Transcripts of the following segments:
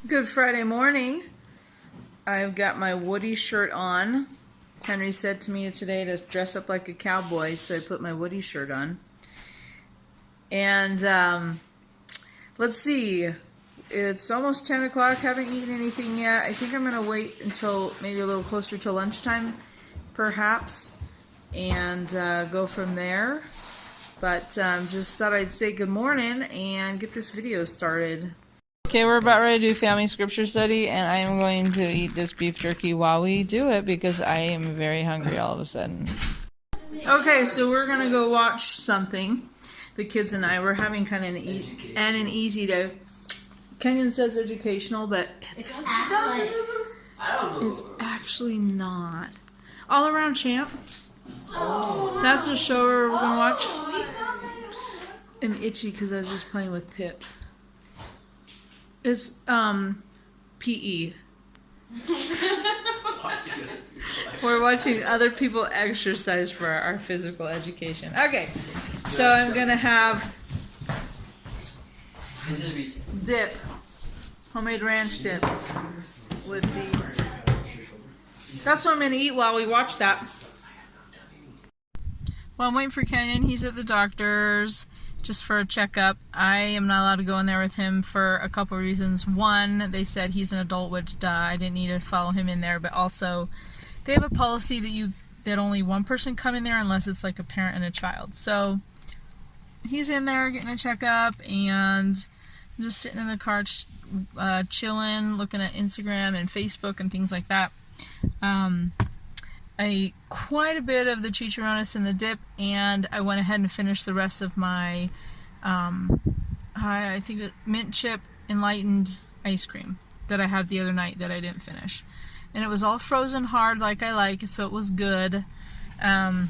Good Friday morning. I've got my Woody shirt on. Henry said to me today to dress up like a cowboy, so I put my Woody shirt on. And let's see. It's almost 10 o'clock. Haven't eaten anything yet. I think I'm going to wait until maybe a little closer to lunchtime, perhaps, and go from there. But just thought I'd say good morning and get this video started. Okay, we're about ready to do family scripture study, and I am going to eat this beef jerky while we do it because I am very hungry all of a sudden. Okay, so we're going to go watch something. The kids and I, we're having kind of an easy day. Kenyon says educational, but it's actually not. All Around Champ. That's the show we're going to watch. I'm itchy because I was just playing with Pip. It's PE. We're watching other people exercise for our physical education. Okay, so I'm gonna have dip, homemade ranch dip with these. That's what I'm gonna eat while we watch that. Well, I'm waiting for Kenyon. He's at the doctor's just for a checkup. I am not allowed to go in there with him for a couple of reasons. One, they said he's an adult, which duh, I didn't need to follow him in there, but also they have a policy that only one person come in there unless it's like a parent and a child. So he's in there getting a checkup, and I'm just sitting in the car chilling, looking at Instagram and Facebook and things like that. I ate quite a bit of the chicharrones and the dip, and I went ahead and finished the rest of my, I think mint chip enlightened ice cream that I had the other night that I didn't finish. And it was all frozen hard like I like, so it was good. Yeah,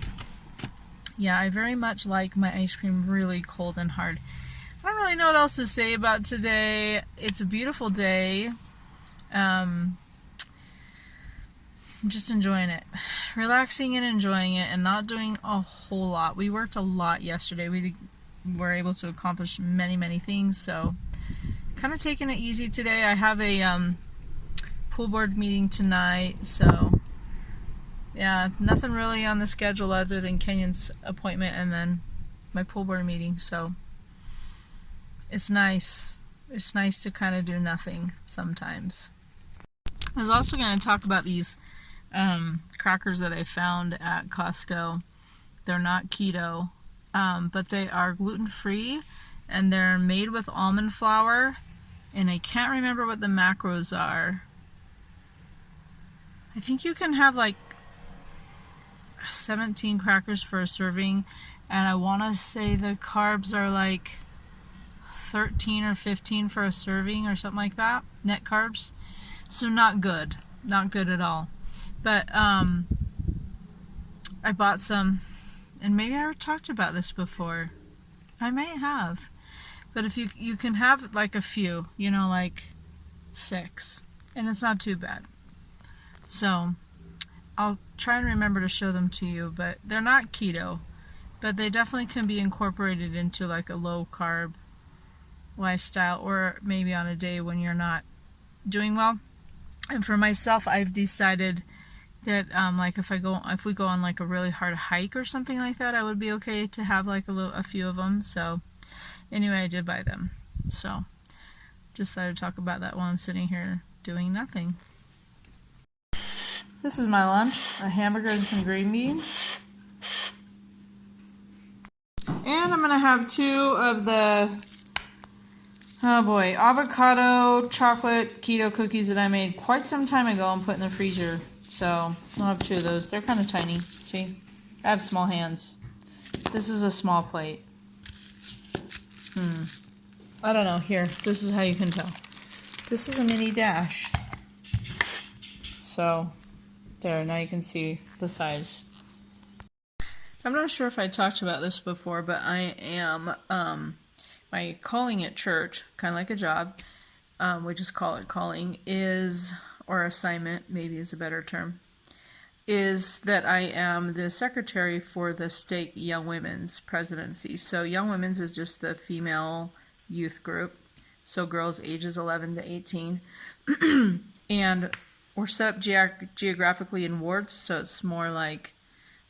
I very much like my ice cream really cold and hard. I don't really know what else to say about today. It's a beautiful day. I'm just enjoying it. Relaxing and enjoying it and not doing a whole lot. We worked a lot yesterday. We were able to accomplish many things, so kind of taking it easy today. I have a pool board meeting tonight, so yeah, nothing really on the schedule other than Kenyon's appointment and then my pool board meeting, so it's nice. It's nice to kind of do nothing sometimes. I was also going to talk about these crackers that I found at Costco. They're not keto, but they are gluten-free, and they're made with almond flour, and I can't remember what the macros are. I think you can have like 17 crackers for a serving, and I want to say the carbs are like 13 or 15 for a serving or something like that, net carbs. So not good at all. But I bought some, and maybe I already talked about this before. I may have, but if you can have like a few, you know, like 6, and it's not too bad. So I'll try and remember to show them to you. But they're not keto, but they definitely can be incorporated into like a low carb lifestyle, or maybe on a day when you're not doing well. And for myself, I've decided that like if we go on like a really hard hike or something like that, I would be okay to have like a few of them. So anyway, I did buy them. So just thought I'd talk about that while I'm sitting here doing nothing. This is my lunch: a hamburger and some green beans. And I'm gonna have 2 of the avocado chocolate keto cookies that I made quite some time ago and put in the freezer. So I'll have 2 of those. They're kind of tiny. See? I have small hands. This is a small plate. I don't know. Here, this is how you can tell. This is a mini dash. So there, now you can see the size. I'm not sure if I talked about this before, but I am my calling at church, kind of like a job, we just call it calling, or assignment, maybe is a better term, is that I am the secretary for the state Young Women's presidency. So Young Women's is just the female youth group. so girls ages 11 to 18. And we're set up geographically in wards, so it's more like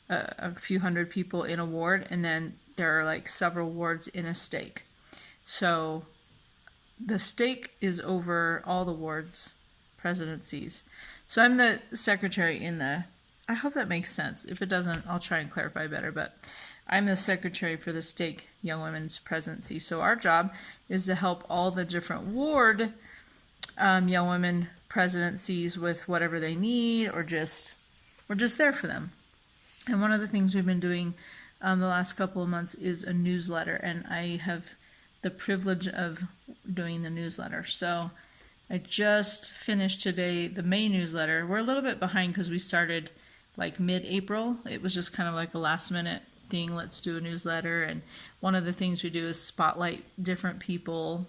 a few hundred people in a ward, and then there are like several wards in a stake. So the stake is over all the wards presidencies. So I'm the secretary in the, I hope that makes sense. If it doesn't, I'll try and clarify better, but I'm the secretary for the stake Young Women's Presidency. So our job is to help all the different ward young women presidencies with whatever they need, or we're just there for them. And one of the things we've been doing the last couple of months is a newsletter, and I have the privilege of doing the newsletter. So I just finished today the May newsletter. We're a little bit behind because we started like mid-April. It was just kind of like a last minute thing, let's do a newsletter. And one of the things we do is spotlight different people,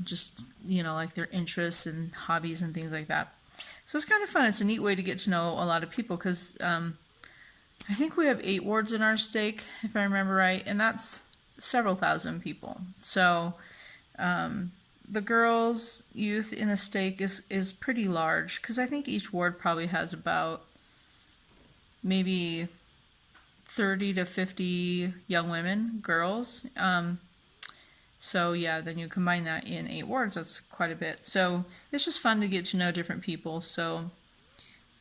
just, you know, like their interests and hobbies and things like that. So it's kind of fun. It's a neat way to get to know a lot of people, because I think we have 8 wards in our stake, if I remember right, and that's several thousand people. So the girls' youth in a stake is pretty large, because I think each ward probably has about maybe 30 to 50 young women, girls. So yeah, then you combine that in 8 wards, that's quite a bit. So it's just fun to get to know different people. So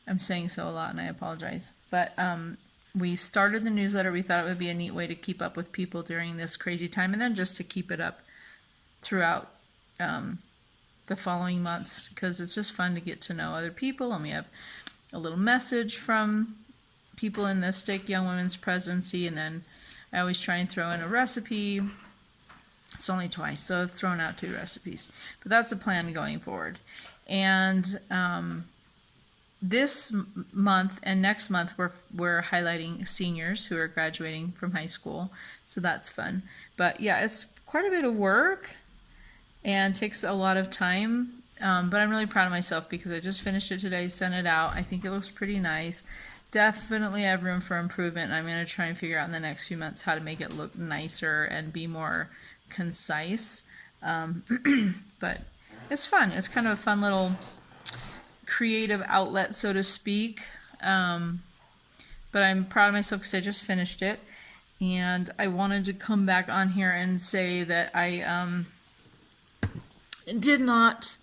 I'm saying so a lot, and I apologize. But we started the newsletter. We thought it would be a neat way to keep up with people during this crazy time, and then just to keep it up throughout the following months, because it's just fun to get to know other people. And we have a little message from people in the stake Young Women's Presidency, and then I always try and throw in a recipe. It's only twice, so I've thrown out 2 recipes. But that's the plan going forward. And this month and next month we're highlighting seniors who are graduating from high school, so that's fun. But yeah, it's quite a bit of work and takes a lot of time, but I'm really proud of myself because I just finished it today, sent it out. I think it looks pretty nice. Definitely have room for improvement, and I'm going to try and figure out in the next few months how to make it look nicer and be more concise. But it's fun. It's kind of a fun little creative outlet, so to speak. But I'm proud of myself because I just finished it, and I wanted to come back on here and say that I did not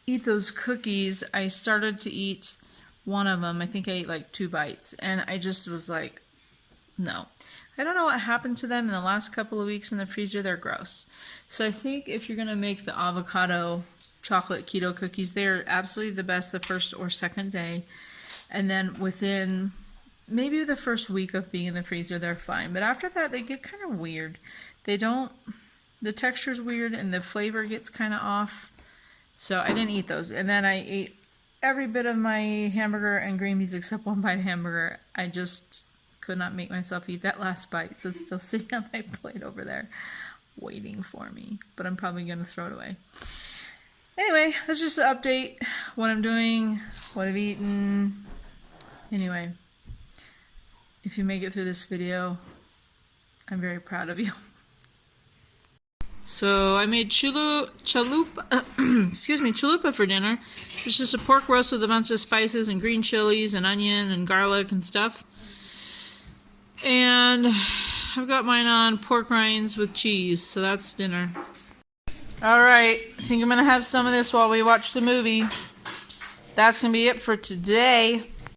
eat those cookies. I started to eat one of them. I think I ate like 2 bites, and I just was like, no. I don't know what happened to them in the last couple of weeks in the freezer. They're gross. So I think if you're going to make the avocado chocolate keto cookies, they're absolutely the best the first or second day. And then within maybe the first week of being in the freezer, they're fine. But after that, they get kind of weird. The texture's weird and the flavor gets kind of off. So I didn't eat those. And then I ate every bit of my hamburger and green beans except 1 bite of hamburger. I just could not make myself eat that last bite, so it's still sitting on my plate over there waiting for me, but I'm probably going to throw it away. Anyway, that's just an update, what I'm doing, what I've eaten. Anyway, if you make it through this video, I'm very proud of you. So I made chalupa for dinner. It's just a pork roast with a bunch of spices and green chilies and onion and garlic and stuff. And I've got mine on pork rinds with cheese, so that's dinner. Alright, I think I'm going to have some of this while we watch the movie. That's going to be it for today.